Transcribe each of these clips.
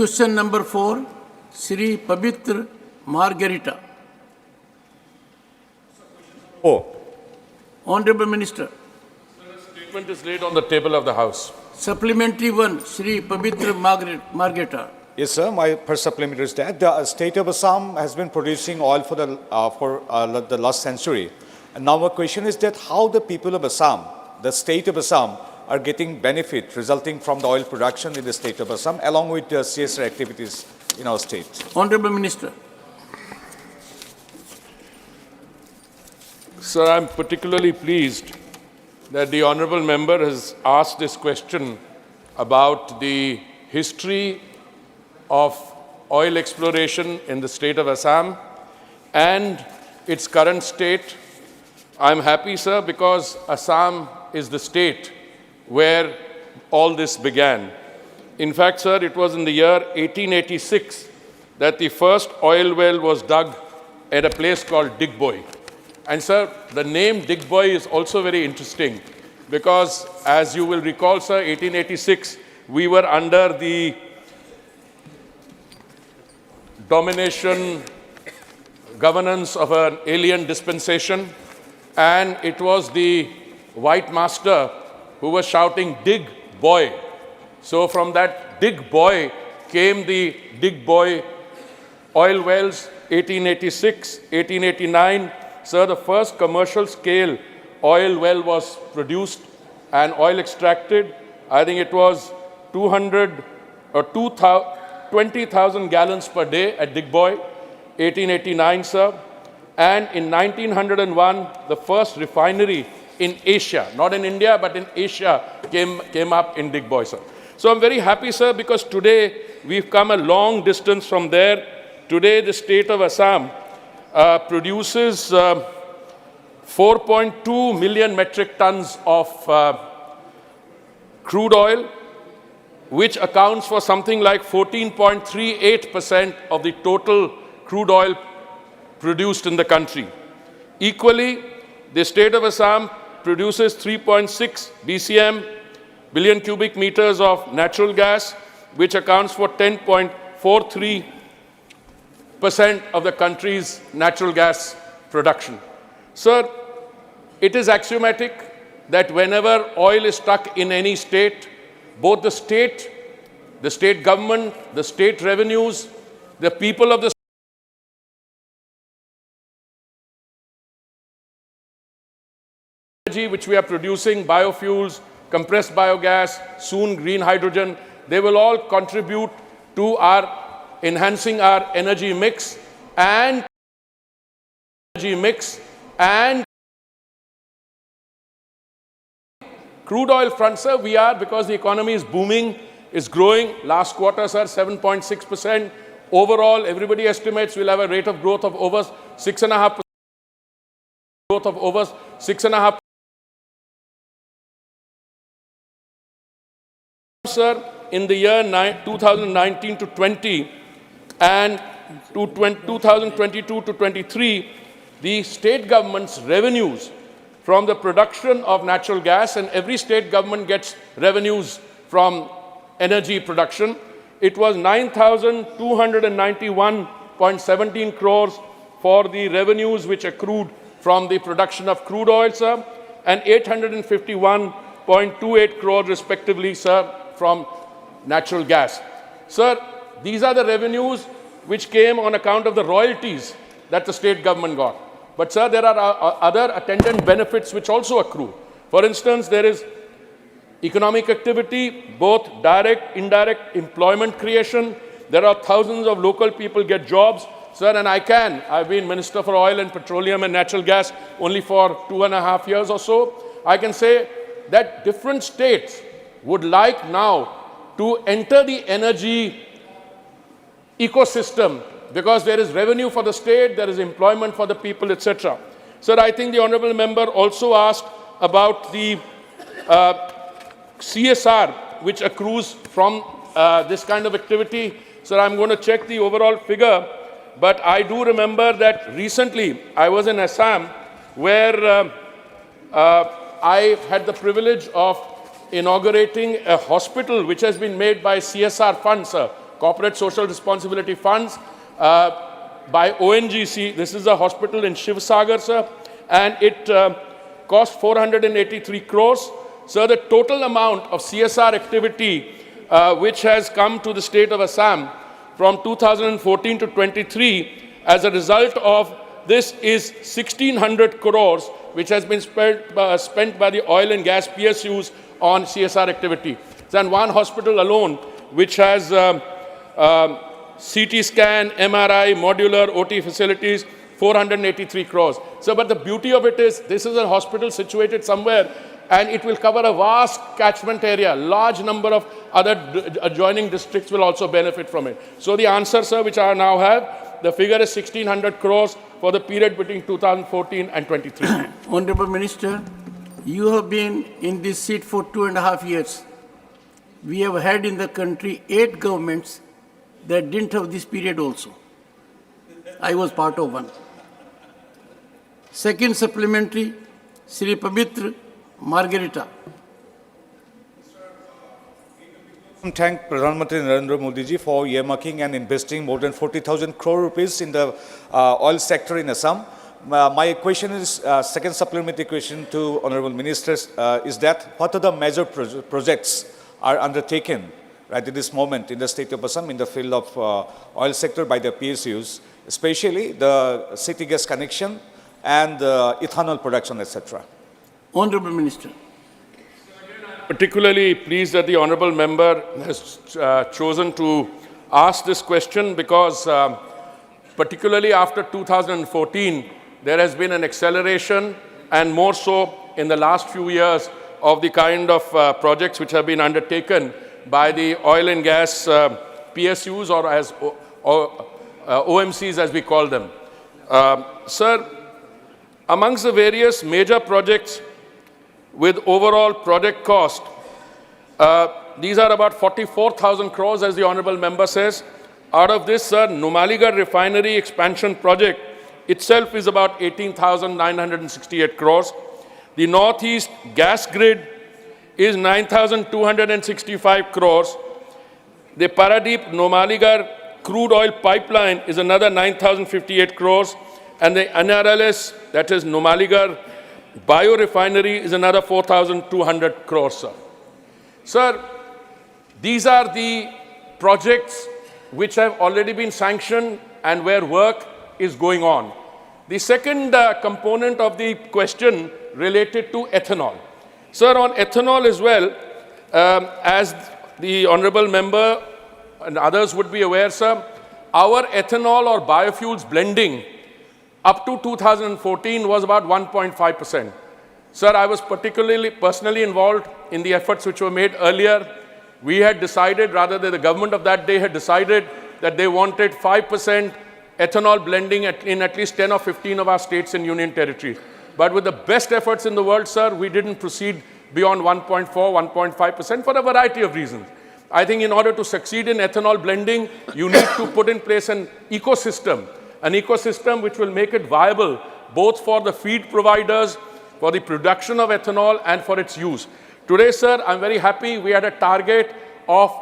Question number 4, Sri Pavitra Margarita. Honorable Minister. Statement is laid on the table of the House. Supplementary 1, Sri Pavitra Margarita. Yes, sir. My first supplementary is that the state of Assam has been producing oil for the last century. And now my question is that how the people of Assam, the state of Assam, are getting benefit resulting from the oil production in the state of Assam along with the CSR activities in our state. Honorable Minister. Sir, I'm particularly pleased that the honourable member has asked this question about the history of oil exploration in the state of Assam and its current state. I'm happy, sir, because Assam is the state where all this began. In fact, sir, it was in the year 1886 that the first oil well was dug at a place called Digboy. And, sir, the name Digboy is also very interesting because, as you will recall, sir, 1886, we were under the domination, governance of an alien dispensation, and it was the white master who was shouting, "Dig, boy." So from that Dig Boy came the Dig Boy oil wells, 1886, 1889. Sir, the first commercial scale oil well was produced and oil extracted. I think it was 200 or 20,000 gallons per day at Dig Boy, 1889, sir. And in 1901, the first refinery in Asia, not in India, but in Asia, came up in Dig Boy, sir. So I'm very happy, sir, because today we've come a long distance from there. Today, the state of Assam produces 4.2 million metric tons of crude oil, which accounts for something like 14.38% of the total crude oil produced in the country. Equally, the state of Assam produces 3.6 BCM, billion cubic meters of natural gas, which accounts for 10.43% of the country's natural gas production. Sir, it is axiomatic that whenever oil is stuck in any state, both the state government, the state revenues, the people of the energy which we are producing, biofuels, compressed biogas, soon green hydrogen, they will all contribute to our enhancing our energy mix and crude oil front, sir, we are, because the economy is booming, is growing. Last quarter, sir, 7.6%. Overall, everybody estimates we'll have a rate of growth of over 6.5%. Sir, in the year 2019 to 20 and 2022 to 23, the state government's revenues from the production of natural gas, and every state government gets revenues from energy production, it was 9,291.17 crores for the revenues which accrued from the production of crude oil, sir, and 851.28 crores respectively, sir, from natural gas. Sir, these are the revenues which came on account of the royalties that the state government got. But, sir, there are other attendant benefits which also accrue. For instance, there is economic activity, both direct, indirect employment creation. There are thousands of local people get jobs. Sir, and I've been Minister for Oil and Petroleum and Natural Gas only for 2.5 years or so. I can say that different states would like now to enter the energy ecosystem because there is revenue for the state, there is employment for the people, etc. Sir, I think the honourable member also asked about the CSR which accrues from this kind of activity. Sir, I'm going to check the overall figure, but I do remember that recently I was in Assam where I had the privilege of inaugurating a hospital which has been made by CSR funds, sir, corporate social responsibility funds by ONGC. This is a hospital in Shivsagar, sir, and it cost 483 crores. Sir, the total amount of CSR activity which has come to the state of Assam from 2014 to 23 as a result of this is 1,600 crores, which has been spent by the oil and gas PSUs on CSR activity. And one hospital alone, which has CT scan, MRI, modular OT facilities, 483 crores. So, but the beauty of it is, this is a hospital situated somewhere, and it will cover a vast catchment area. Large number of other adjoining districts will also benefit from it. So the answer, sir, which I now have, the figure is 1,600 crores for the period between 2014 and 23. Honorable Minister, you have been in this seat for 2.5 years. We have had in the country 8 governments that didn't have this period also. I was part of one. Second supplementary, Sri Pavitra Margarita. Thank Pradhan Mantri Narendra Modi ji for earmarking and investing more than 40,000 crore rupees in the oil sector in Assam. My question is, second supplementary question to Honorable Ministers, is that what are the major projects are undertaken right at this moment in the state of Assam in the field of oil sector by the PSUs, especially the city gas connection and ethanol production, etc. Honorable Minister. Particularly pleased that the honourable member has chosen to ask this question because particularly after 2014, there has been an acceleration and more so in the last few years of the kind of projects which have been undertaken by the oil and gas PSUs or as OMCs as we call them. Sir, amongst the various major projects with overall project cost, these are about 44,000 crores as the honourable member says. Out of this, sir, Numaligarh refinery expansion project itself is about 18,968 crores. The Northeast gas grid is 9,265 crores. The Paradeep Numaligarh crude oil pipeline is another 9,058 crores. And the NRLS, that is Numaligarh biorefinery, is another 4,200 crores, sir. Sir, these are the projects which have already been sanctioned and where work is going on. The second component of the question related to ethanol. Sir, on ethanol as well, as the honourable member and others would be aware, sir, our ethanol or biofuels blending up to 2014 was about 1.5%. Sir, I was personally involved in the efforts which were made earlier. We had decided, rather the government of that day had decided that they wanted 5% ethanol blending in at least 10 or 15 of our states and union territories. But with the best efforts in the world, sir, we didn't proceed beyond 1.4, 1.5% for a variety of reasons. I think in order to succeed in ethanol blending, you need to put in place an ecosystem which will make it viable both for the feed providers, for the production of ethanol and for its use. Today, sir, I'm very happy we had a target of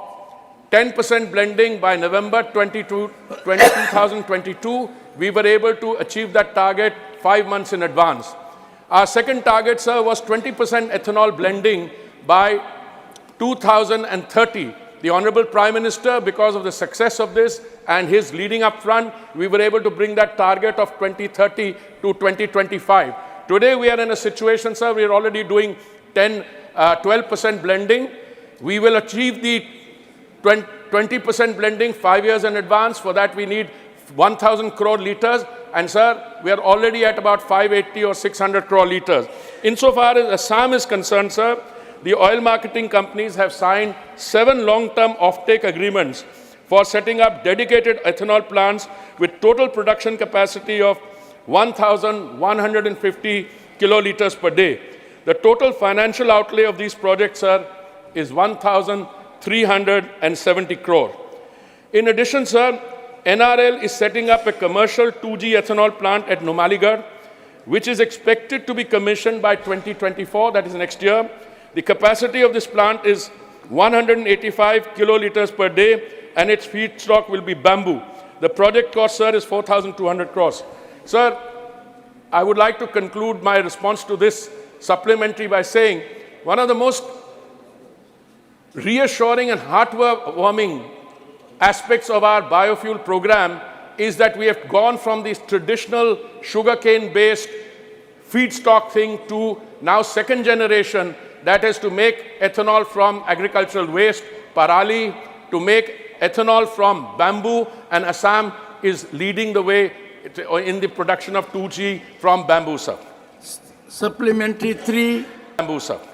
10% blending by November 2022. We were able to achieve that target 5 months in advance. Our second target, sir, was 20% ethanol blending by 2030. The Honorable Prime Minister, because of the success of this and his leading up front, we were able to bring that target of 2030 to 2025. Today, we are in a situation, sir, we are already doing 12% blending. We will achieve the 20% blending 5 years in advance. For that, we need 1,000 crore litres. And, sir, we are already at about 580 or 600 crore litres. Insofar as Assam is concerned, sir, the oil marketing companies have signed 7 long-term offtake agreements for setting up dedicated ethanol plants with total production capacity of 1,150 kiloliters per day. The total financial outlay of these projects, sir, is 1,370 crore. In addition, sir, NRL is setting up a commercial 2G ethanol plant at Numaligarh, which is expected to be commissioned by 2024, that is next year. The capacity of this plant is 185 kiloliters per day, and its feedstock will be bamboo. The project cost, sir, is 4,200 crores. Sir, I would like to conclude my response to this supplementary by saying one of the most reassuring and heartwarming aspects of our biofuel program is that we have gone from this traditional sugarcane-based feedstock thing to now second generation, that is to make ethanol from agricultural waste, parali, to make ethanol from bamboo, and Assam is leading the way in the production of 2G from bamboo, sir. Supplementary 3. Bamboo, sir.